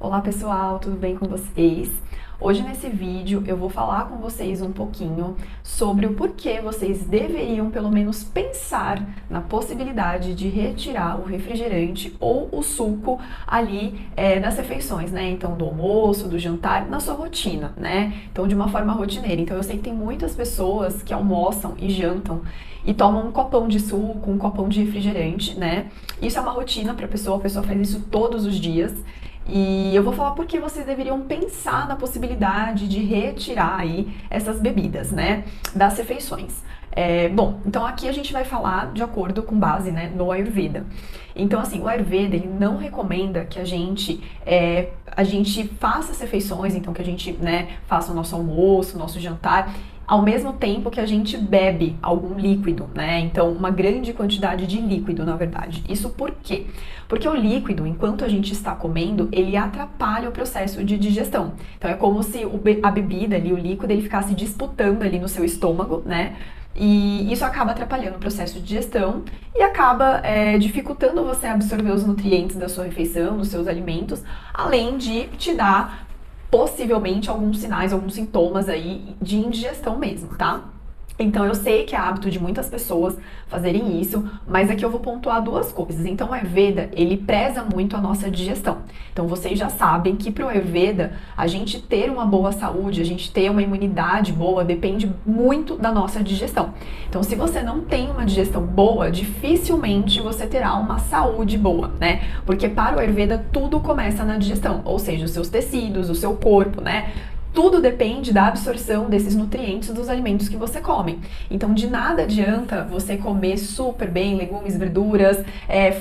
Olá pessoal, tudo bem com vocês? Hoje nesse vídeo eu vou falar com vocês um pouquinho sobre o porquê vocês deveriam pelo menos pensar na possibilidade de retirar o refrigerante ou o suco ali das refeições, né? Então do almoço, do jantar, na sua rotina, né? Então de uma forma rotineira. Então eu sei que tem muitas pessoas que almoçam e jantam e tomam um copão de suco, um copão de refrigerante, né? Isso é uma rotina para a pessoa faz isso todos os dias. E eu vou falar por que vocês deveriam pensar na possibilidade de retirar aí essas bebidas, né, das refeições. Bom, então aqui a gente vai falar de acordo com base, né, no Ayurveda. Então, assim, o Ayurveda, ele não recomenda que a gente faça as refeições, então que a gente, né, faça o nosso almoço, o nosso jantar, ao mesmo tempo que a gente bebe algum líquido, né? Então, uma grande quantidade de líquido, na verdade. Isso por quê? Porque o líquido, enquanto a gente está comendo, ele atrapalha o processo de digestão. Então, é como se a bebida ali, o líquido, ele ficasse disputando ali no seu estômago, né? E isso acaba atrapalhando o processo de digestão e acaba dificultando você absorver os nutrientes da sua refeição, dos seus alimentos, além de te dar possivelmente alguns sinais, alguns sintomas aí de indigestão mesmo, tá? Então eu sei que é hábito de muitas pessoas fazerem isso, mas aqui eu vou pontuar duas coisas. Então o Ayurveda, ele preza muito a nossa digestão. Então vocês já sabem que pro Ayurveda, a gente ter uma boa saúde, a gente ter uma imunidade boa, depende muito da nossa digestão. Então se você não tem uma digestão boa, dificilmente você terá uma saúde boa, né? Porque para o Ayurveda tudo começa na digestão, ou seja, os seus tecidos, o seu corpo, né? Tudo depende da absorção desses nutrientes dos alimentos que você come. Então, de nada adianta você comer super bem legumes, verduras,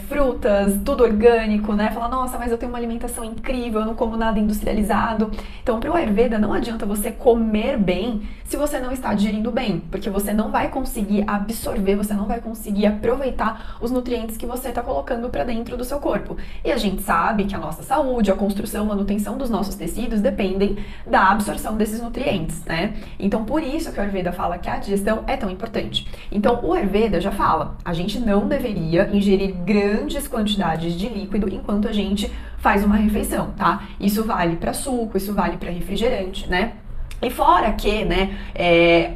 frutas, tudo orgânico, né? Falar, nossa, mas eu tenho uma alimentação incrível, eu não como nada industrializado. Então, para o Ayurveda, não adianta você comer bem se você não está digerindo bem, porque você não vai conseguir absorver, você não vai conseguir aproveitar os nutrientes que você está colocando para dentro do seu corpo. E a gente sabe que a nossa saúde, a construção, a manutenção dos nossos tecidos dependem da absorção desses nutrientes, né? Então, por isso que o Ayurveda fala que a digestão é tão importante. Então, o Ayurveda já fala, a gente não deveria ingerir grandes quantidades de líquido enquanto a gente faz uma refeição, tá? Isso vale para suco, isso vale para refrigerante, né? E fora que, né,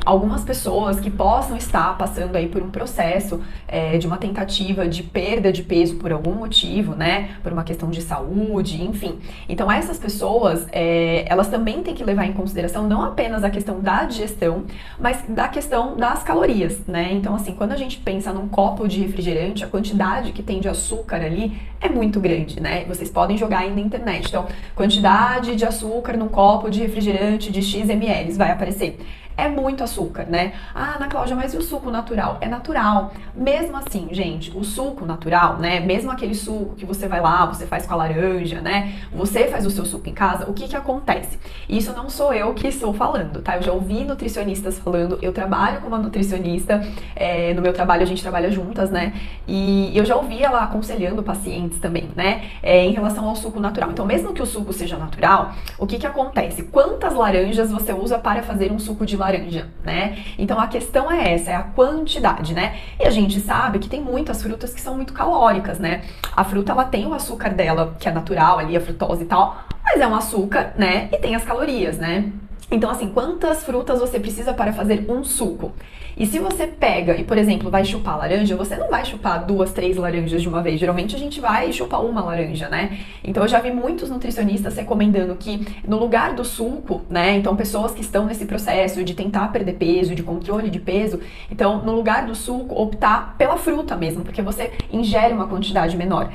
algumas pessoas que possam estar passando aí por um processo de uma tentativa de perda de peso por algum motivo, né, por uma questão de saúde, enfim. Então essas pessoas, elas também têm que levar em consideração não apenas a questão da digestão, mas da questão das calorias, né. Então assim, quando a gente pensa num copo de refrigerante, a quantidade que tem de açúcar ali é muito grande, né. Vocês podem jogar aí na internet. Então, quantidade de açúcar num copo de refrigerante de X ml vai aparecer. É muito açúcar, né? Ah, Ana Cláudia, mas e o suco natural? É natural. Mesmo assim, gente, o suco natural, né? Mesmo aquele suco que você vai lá, você faz com a laranja, né? Você faz o seu suco em casa, o que que acontece? Isso não sou eu que estou falando, tá? Eu já ouvi nutricionistas falando, eu trabalho com uma nutricionista, no meu trabalho a gente trabalha juntas, né? E eu já ouvi ela aconselhando pacientes também, né? Em relação ao suco natural. Então, mesmo que o suco seja natural, o que que acontece? Quantas laranjas você usa para fazer um suco de laranja, né? Então a questão é essa, é a quantidade, né? E a gente sabe que tem muitas frutas que são muito calóricas, né? A fruta, ela tem o açúcar dela, que é natural ali, a frutose e tal, mas é um açúcar, né? E tem as calorias, né? Então, assim, quantas frutas você precisa para fazer um suco? E se você pega e, por exemplo, vai chupar laranja, você não vai chupar 2, 3 laranjas de uma vez. Geralmente a gente vai chupar uma laranja, né? Então eu já vi muitos nutricionistas recomendando que no lugar do suco, né? Então pessoas que estão nesse processo de tentar perder peso, de controle de peso, então no lugar do suco optar pela fruta mesmo, porque você ingere uma quantidade menor.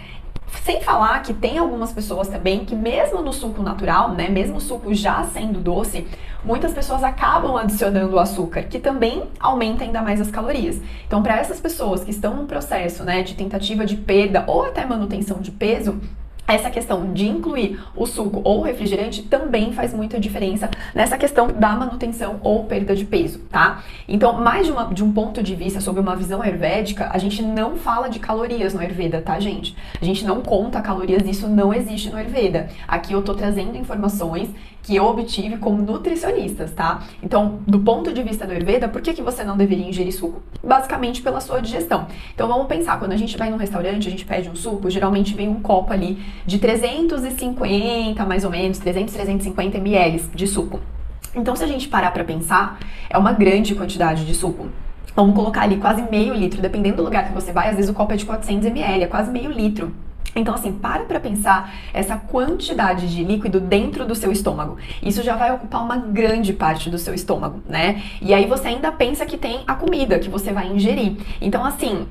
Sem falar que tem algumas pessoas também que mesmo no suco natural, né, mesmo o suco já sendo doce, muitas pessoas acabam adicionando o açúcar, que também aumenta ainda mais as calorias. Então, para essas pessoas que estão num processo, né, de tentativa de perda ou até manutenção de peso, essa questão de incluir o suco ou o refrigerante também faz muita diferença nessa questão da manutenção ou perda de peso, tá? Então, mais de um ponto de vista sobre uma visão ayurvédica, a gente não fala de calorias no Ayurveda, tá, gente? A gente não conta calorias, isso não existe no Ayurveda. Aqui eu tô trazendo informações que eu obtive como nutricionistas, tá? Então, do ponto de vista do Ayurveda, por que você não deveria ingerir suco? Basicamente pela sua digestão. Então, vamos pensar, quando a gente vai num restaurante, a gente pede um suco, geralmente vem um copo ali de 350, mais ou menos, 350 ml de suco. Então, se a gente parar para pensar, é uma grande quantidade de suco. Vamos colocar ali quase meio litro, dependendo do lugar que você vai, às vezes o copo é de 400 ml, é quase meio litro. Então, assim, para pensar essa quantidade de líquido dentro do seu estômago. Isso já vai ocupar uma grande parte do seu estômago, né? E aí você ainda pensa que tem a comida que você vai ingerir. Então, assim,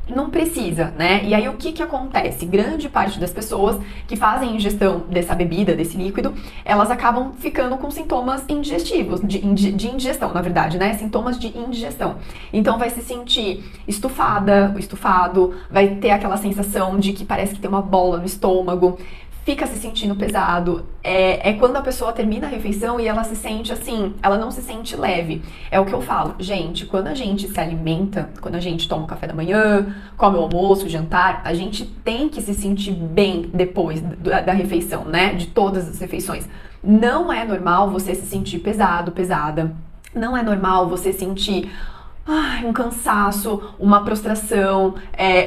não precisa, né? E aí o que acontece? Grande parte das pessoas que fazem ingestão dessa bebida, desse líquido, elas acabam ficando com sintomas indigestivos, de indigestão, na verdade, né? Sintomas de indigestão. Então vai se sentir estufada, o estufado, vai ter aquela sensação de que parece que tem uma bola no estômago, fica se sentindo pesado, é quando a pessoa termina a refeição e ela se sente assim, ela não se sente leve. É o que eu falo, gente, quando a gente se alimenta, quando a gente toma o café da manhã, come o almoço, o jantar, a gente tem que se sentir bem depois da refeição, né, de todas as refeições. Não é normal você se sentir pesado, pesada, não é normal você sentir um cansaço, uma prostração,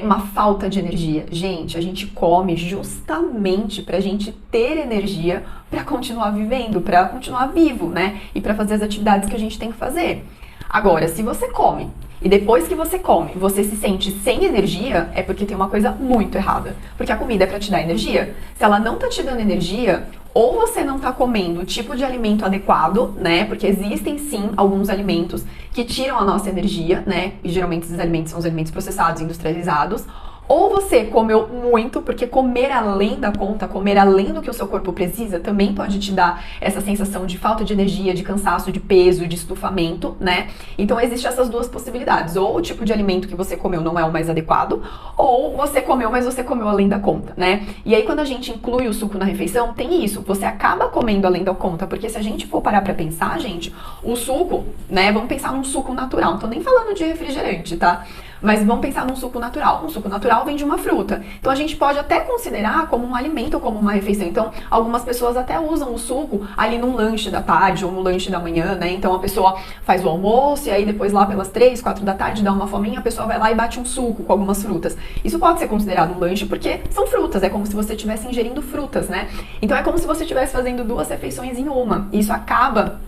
uma falta de energia. Gente, a gente come justamente pra gente ter energia pra continuar vivendo, pra continuar vivo, né? E pra fazer as atividades que a gente tem que fazer. Agora, se você come e depois que você come, você se sente sem energia, é porque tem uma coisa muito errada. Porque a comida é pra te dar energia. Se ela não tá te dando energia, ou você não tá comendo o tipo de alimento adequado, né? Porque existem sim alguns alimentos que tiram a nossa energia, né? E geralmente esses alimentos são os alimentos processados, industrializados. Ou você comeu muito, porque comer além da conta, comer além do que o seu corpo precisa, também pode te dar essa sensação de falta de energia, de cansaço, de peso, de estufamento, né? Então, existem essas duas possibilidades. Ou o tipo de alimento que você comeu não é o mais adequado, ou você comeu, mas você comeu além da conta, né? E aí, quando a gente inclui o suco na refeição, tem isso. Você acaba comendo além da conta, porque se a gente for parar pra pensar, gente, o suco, né? Vamos pensar num suco natural. Não tô nem falando de refrigerante, tá? Mas vamos pensar num suco natural. Um suco natural vem de uma fruta. Então a gente pode até considerar como um alimento ou como uma refeição. Então algumas pessoas até usam o suco ali num lanche da tarde ou no lanche da manhã, né? Então a pessoa faz o almoço e aí depois lá pelas 3, 4 da tarde dá uma fominha, a pessoa vai lá e bate um suco com algumas frutas. Isso pode ser considerado um lanche porque são frutas, é como se você estivesse ingerindo frutas, né? Então é como se você estivesse fazendo 2 refeições em uma. Isso acaba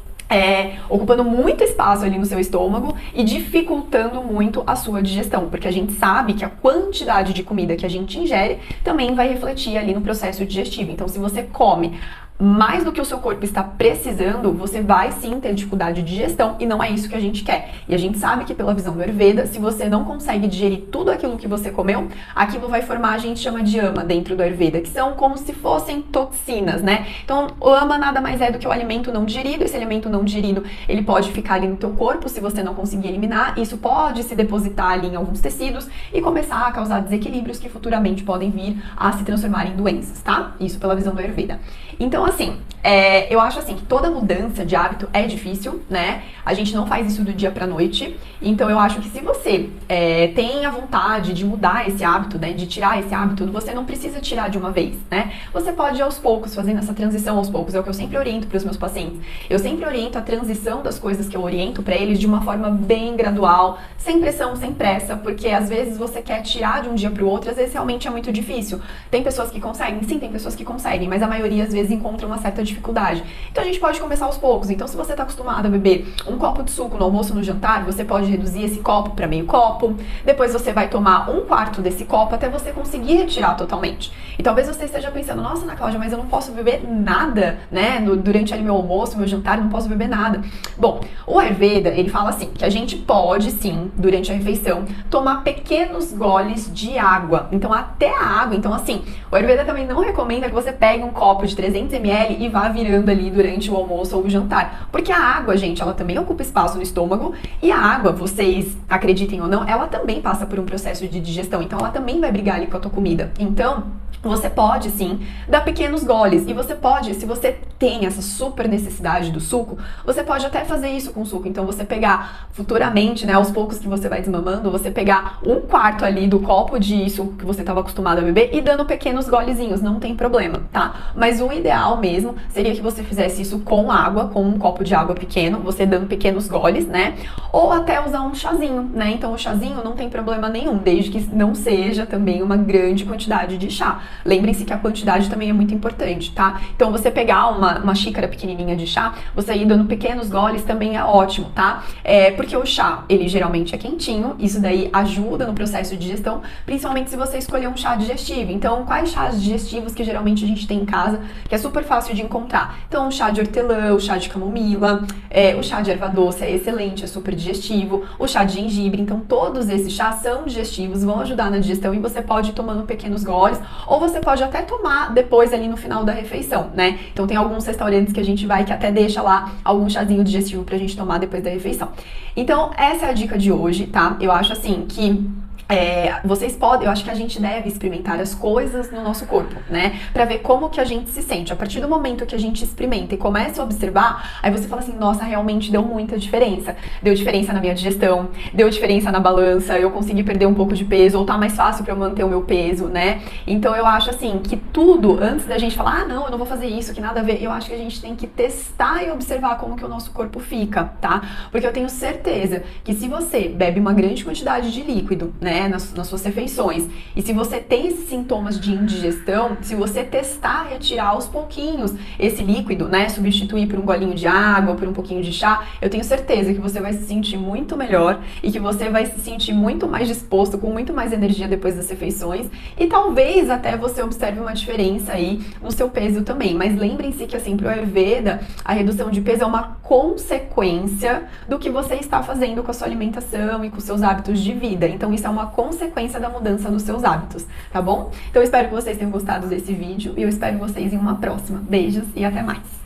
ocupando muito espaço ali no seu estômago e dificultando muito a sua digestão, porque a gente sabe que a quantidade de comida que a gente ingere também vai refletir ali no processo digestivo. Então, se você come mais do que o seu corpo está precisando, você vai sim ter dificuldade de digestão e não é isso que a gente quer. E a gente sabe que pela visão do Ayurveda, se você não consegue digerir tudo aquilo que você comeu, aquilo vai formar, a gente chama de ama dentro do Ayurveda, que são como se fossem toxinas, né? Então, o ama nada mais é do que o alimento não digerido. Esse alimento não digerido, ele pode ficar ali no teu corpo se você não conseguir eliminar. Isso pode se depositar ali em alguns tecidos e começar a causar desequilíbrios que futuramente podem vir a se transformar em doenças, tá? Isso pela visão do Ayurveda. Então, assim, eu acho assim que toda mudança de hábito é difícil, né? A gente não faz isso do dia pra noite. Então, eu acho que se você tem a vontade de mudar esse hábito, né? De tirar esse hábito, você não precisa tirar de uma vez, né? Você pode ir aos poucos, fazendo essa transição aos poucos. É o que eu sempre oriento para os meus pacientes. Eu sempre oriento a transição das coisas que eu oriento pra eles de uma forma bem gradual, sem pressão, sem pressa, porque às vezes você quer tirar de um dia pro outro, às vezes realmente é muito difícil. Tem pessoas que conseguem, sim, tem pessoas que conseguem, mas a maioria às vezes encontra uma certa dificuldade. Então a gente pode começar aos poucos. Então se você está acostumado a beber um copo de suco no almoço, no jantar, você pode reduzir esse copo para meio copo. Depois você vai tomar 1/4 desse copo até você conseguir retirar totalmente. E talvez você esteja pensando, nossa, Ana Cláudia, mas eu não posso beber nada, né? Durante ali meu almoço, meu jantar, eu não posso beber nada. Bom, o Ayurveda, ele fala assim, que a gente pode sim, durante a refeição, tomar pequenos goles de água. Então até a água, então assim, o Ayurveda também não recomenda que você pegue um copo de 300 ml e vá virando ali durante o almoço ou o jantar. Porque a água, gente, ela também ocupa espaço no estômago e a água, vocês acreditem ou não, ela também passa por um processo de digestão. Então ela também vai brigar ali com a tua comida. Então, você pode sim dar pequenos goles e você pode, se você tem essa super necessidade do suco, você pode até fazer isso com suco. Então você pegar futuramente, né, aos poucos que você vai desmamando, você pegar 1/4 ali do copo de suco que você estava acostumado a beber e dando pequenos golezinhos, não tem problema, tá? Mas o ideal mesmo seria que você fizesse isso com água, com um copo de água pequeno, você dando pequenos goles, né? Ou até usar um chazinho, né? Então o chazinho não tem problema nenhum, desde que não seja também uma grande quantidade de chá. Lembrem-se que a quantidade também é muito importante, tá? Então você pegar uma xícara pequenininha de chá, você ir dando pequenos goles também é ótimo, tá? Porque o chá, ele geralmente é quentinho, isso daí ajuda no processo de digestão, principalmente se você escolher um chá digestivo. Então, quais chás digestivos que geralmente a gente tem em casa, que é super fácil de encontrar? Então, o chá de hortelã, o chá de camomila, o chá de erva doce é excelente, é super digestivo, o chá de gengibre. Então, todos esses chás são digestivos, vão ajudar na digestão e você pode ir tomando pequenos goles, ou você pode até tomar depois ali no final da refeição, né? Então, tem alguns restaurantes que a gente vai que até deixa lá algum chazinho digestivo pra gente tomar depois da refeição. Então, essa é a dica de hoje, tá? Eu acho assim que vocês podem, eu acho que a gente deve experimentar as coisas no nosso corpo, né? Pra ver como que a gente se sente. A partir do momento que a gente experimenta e começa a observar, aí você fala assim, nossa, realmente deu muita diferença. Deu diferença na minha digestão, deu diferença na balança, eu consegui perder um pouco de peso, ou tá mais fácil pra eu manter o meu peso, né? Então eu acho assim, que tudo, antes da gente falar, ah, não, eu não vou fazer isso, que nada a ver, eu acho que a gente tem que testar e observar como que o nosso corpo fica, tá? Porque eu tenho certeza que se você bebe uma grande quantidade de líquido, né, nas suas refeições, e se você tem esses sintomas de indigestão, se você testar retirar aos pouquinhos esse líquido, né, substituir por um golinho de água, por um pouquinho de chá, eu tenho certeza que você vai se sentir muito melhor e que você vai se sentir muito mais disposto, com muito mais energia depois das refeições, e talvez até você observe uma diferença aí no seu peso também. Mas lembrem-se que assim, pro Ayurveda, a redução de peso é uma consequência do que você está fazendo com a sua alimentação e com os seus hábitos de vida. Então isso é uma consequência da mudança dos seus hábitos, tá bom? Então eu espero que vocês tenham gostado desse vídeo e eu espero vocês em uma próxima. Beijos e até mais!